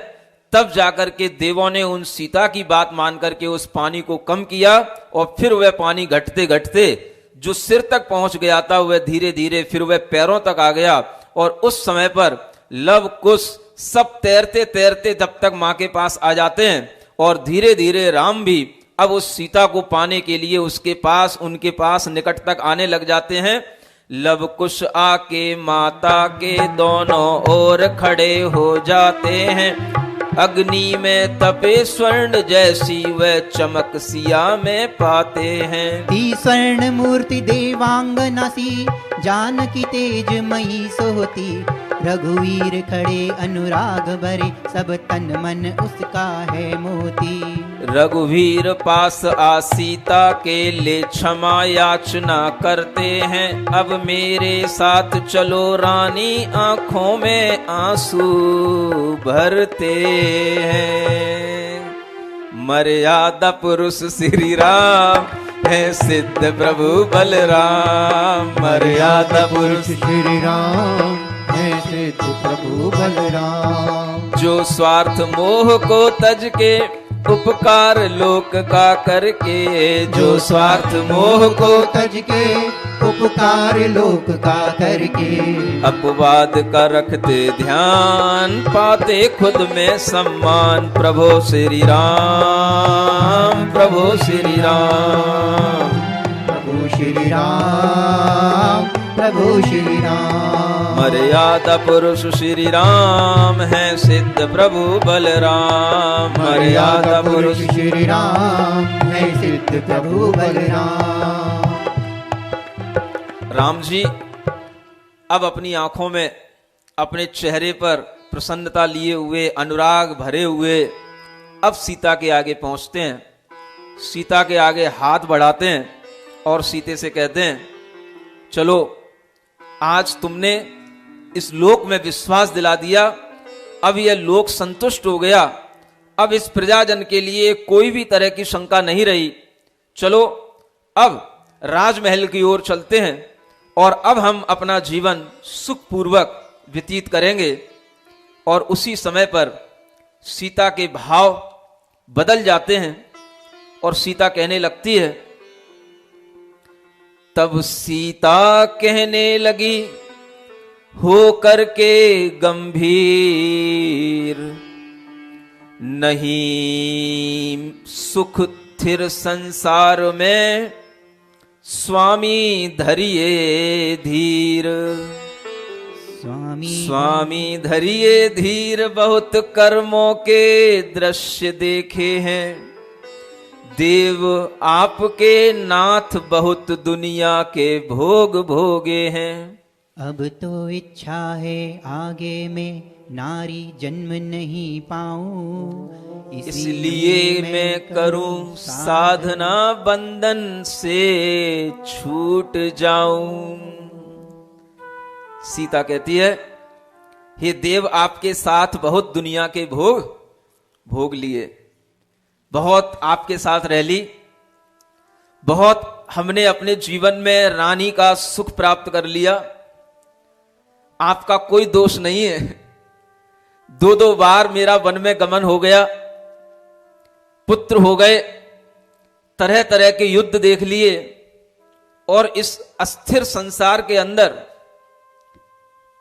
तब जाकर के देवों ने उन सीता की बात मान करके उस पानी को कम किया। और फिर वह पानी घटते घटते जो सिर तक पहुंच गया था, वह धीरे धीरे फिर वह पैरों तक आ गया। और उस समय पर लव कुश सब तैरते तैरते जब तक मां के पास आ जाते हैं, और धीरे धीरे राम भी अब उस सीता को पाने के लिए उसके पास, उनके पास निकट तक आने लग जाते हैं। लव कुश आके माता के दोनों ओर खड़े हो जाते हैं। अग्नि में तपे स्वर्ण जैसी वह चमक सिया में पाते हैं। ती स्वर्ण मूर्ति देवांगना सी जानकी तेजमयी सोती। रघुवीर खड़े अनुराग भरे सब तन मन उसका है मोती। रघुवीर पास आ सीता के लिए क्षमा याचना करते हैं। अब मेरे साथ चलो रानी आंखों में आंसू भरते हैं। मर्यादा पुरुष श्री राम है सिद्ध प्रभु बलराम। मर्यादा पुरुष श्री राम है सिद्ध प्रभु बलराम। जो स्वार्थ मोह को तज के उपकार लोक का करके। जो स्वार्थ मोह को तज के उपकार लोक का करके। अपवाद का रखते ध्यान पाते खुद में सम्मान। प्रभु श्री राम प्रभु श्री राम प्रभु श्री राम प्रभु श्री राम। मर्यादा पुरुष श्री राम है सिद्ध प्रभु बलराम। मर्यादा पुरुष श्री राम है सिद्ध प्रभु बलराम। राम जी अब अपनी आंखों में अपने चेहरे पर प्रसन्नता लिए हुए अनुराग भरे हुए अब सीता के आगे पहुंचते हैं। सीता के आगे हाथ बढ़ाते हैं और सीते से कहते हैं चलो आज तुमने इस लोक में विश्वास दिला दिया। अब यह लोक संतुष्ट हो गया। अब इस प्रजाजन के लिए कोई भी तरह की शंका नहीं रही। चलो अब राजमहल की ओर चलते हैं और अब हम अपना जीवन सुखपूर्वक व्यतीत करेंगे। और उसी समय पर सीता के भाव बदल जाते हैं और सीता कहने लगती है। तब सीता कहने लगी हो करके गंभीर। नहीं सुख स्थिर संसार में स्वामी धरिए धीर। स्वामी धरिए धीर बहुत कर्मों के दृश्य देखे हैं। देव आपके नाथ बहुत दुनिया के भोग भोगे हैं। अब तो इच्छा है आगे में नारी जन्म नहीं पाऊं। इसलिए मैं करूं साधना बंधन से छूट जाऊं। सीता कहती है हे देव आपके साथ बहुत दुनिया के भोग लिए। बहुत आपके साथ रह ली। बहुत हमने अपने जीवन में रानी का सुख प्राप्त कर लिया। आपका कोई दोष नहीं है। दो बार मेरा वन में गमन हो गया। पुत्र हो गए। तरह तरह के युद्ध देख लिए। और इस अस्थिर संसार के अंदर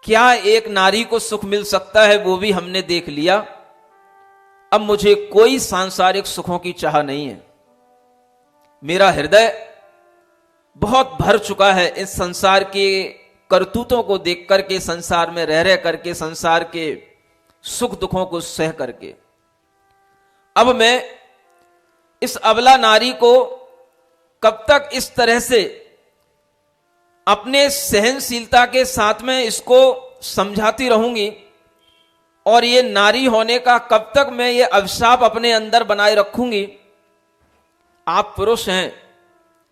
क्या एक नारी को सुख मिल सकता है वो भी हमने देख लिया। अब मुझे कोई सांसारिक सुखों की चाह नहीं है। मेरा हृदय बहुत भर चुका है इस संसार के करतूतों को देख करके, संसार में रह करके, संसार के सुख दुखों को सह करके। अब मैं इस अबला नारी को कब तक इस तरह से अपने सहनशीलता के साथ में इसको समझाती रहूंगी और ये नारी होने का कब तक मैं ये अभिशाप अपने अंदर बनाए रखूंगी। आप पुरुष हैं,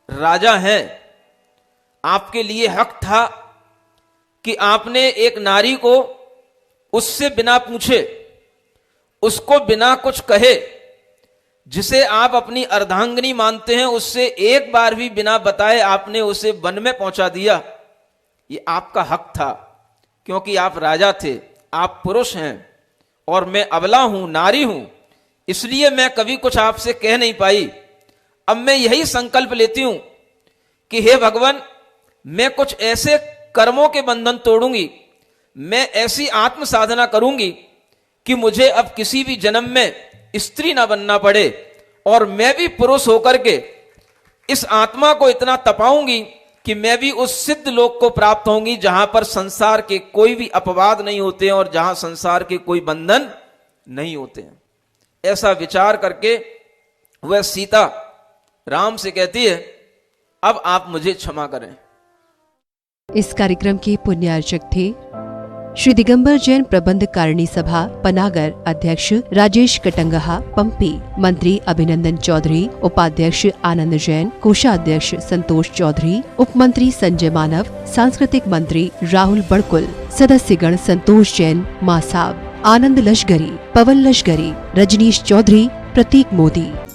राजा हैं, आपके लिए हक था कि आपने एक नारी को उससे बिना पूछे, उसको बिना कुछ कहे, जिसे आप अपनी अर्धांगिनी मानते हैं, उससे एक बार भी बिना बताए आपने उसे वन में पहुंचा दिया। ये आपका हक था क्योंकि आप राजा थे, आप पुरुष हैं और मैं अबला हूं, नारी हूं, इसलिए मैं कभी कुछ आपसे कह नहीं पाई। अब मैं यही संकल्प लेती हूं कि हे भगवान, मैं कुछ ऐसे कर्मों के बंधन तोड़ूंगी, मैं ऐसी आत्म साधना करूंगी कि मुझे अब किसी भी जन्म में स्त्री ना बनना पड़े और मैं भी पुरुष होकर के इस आत्मा को इतना तपाऊंगी कि मैं भी उस सिद्ध लोक को प्राप्त होंगी जहां पर संसार के कोई भी अपवाद नहीं होते हैं और जहां संसार के कोई बंधन नहीं होते हैं। ऐसा विचार करके वह सीता राम से कहती है, अब आप मुझे क्षमा करें। इस कार्यक्रम के पुण्यार्चक थे श्री दिगंबर जैन प्रबंध कारिणी सभा पनागर अध्यक्ष राजेश कटंगहा पंपी, मंत्री अभिनंदन चौधरी, उपाध्यक्ष आनंद जैन, कोषाध्यक्ष संतोष चौधरी, उप मंत्री संजय मानव, सांस्कृतिक मंत्री राहुल बड़कुल, सदस्यगण संतोष जैन, मासाब, आनंद लश्करी, पवन लश्करी, रजनीश चौधरी, प्रतीक मोदी।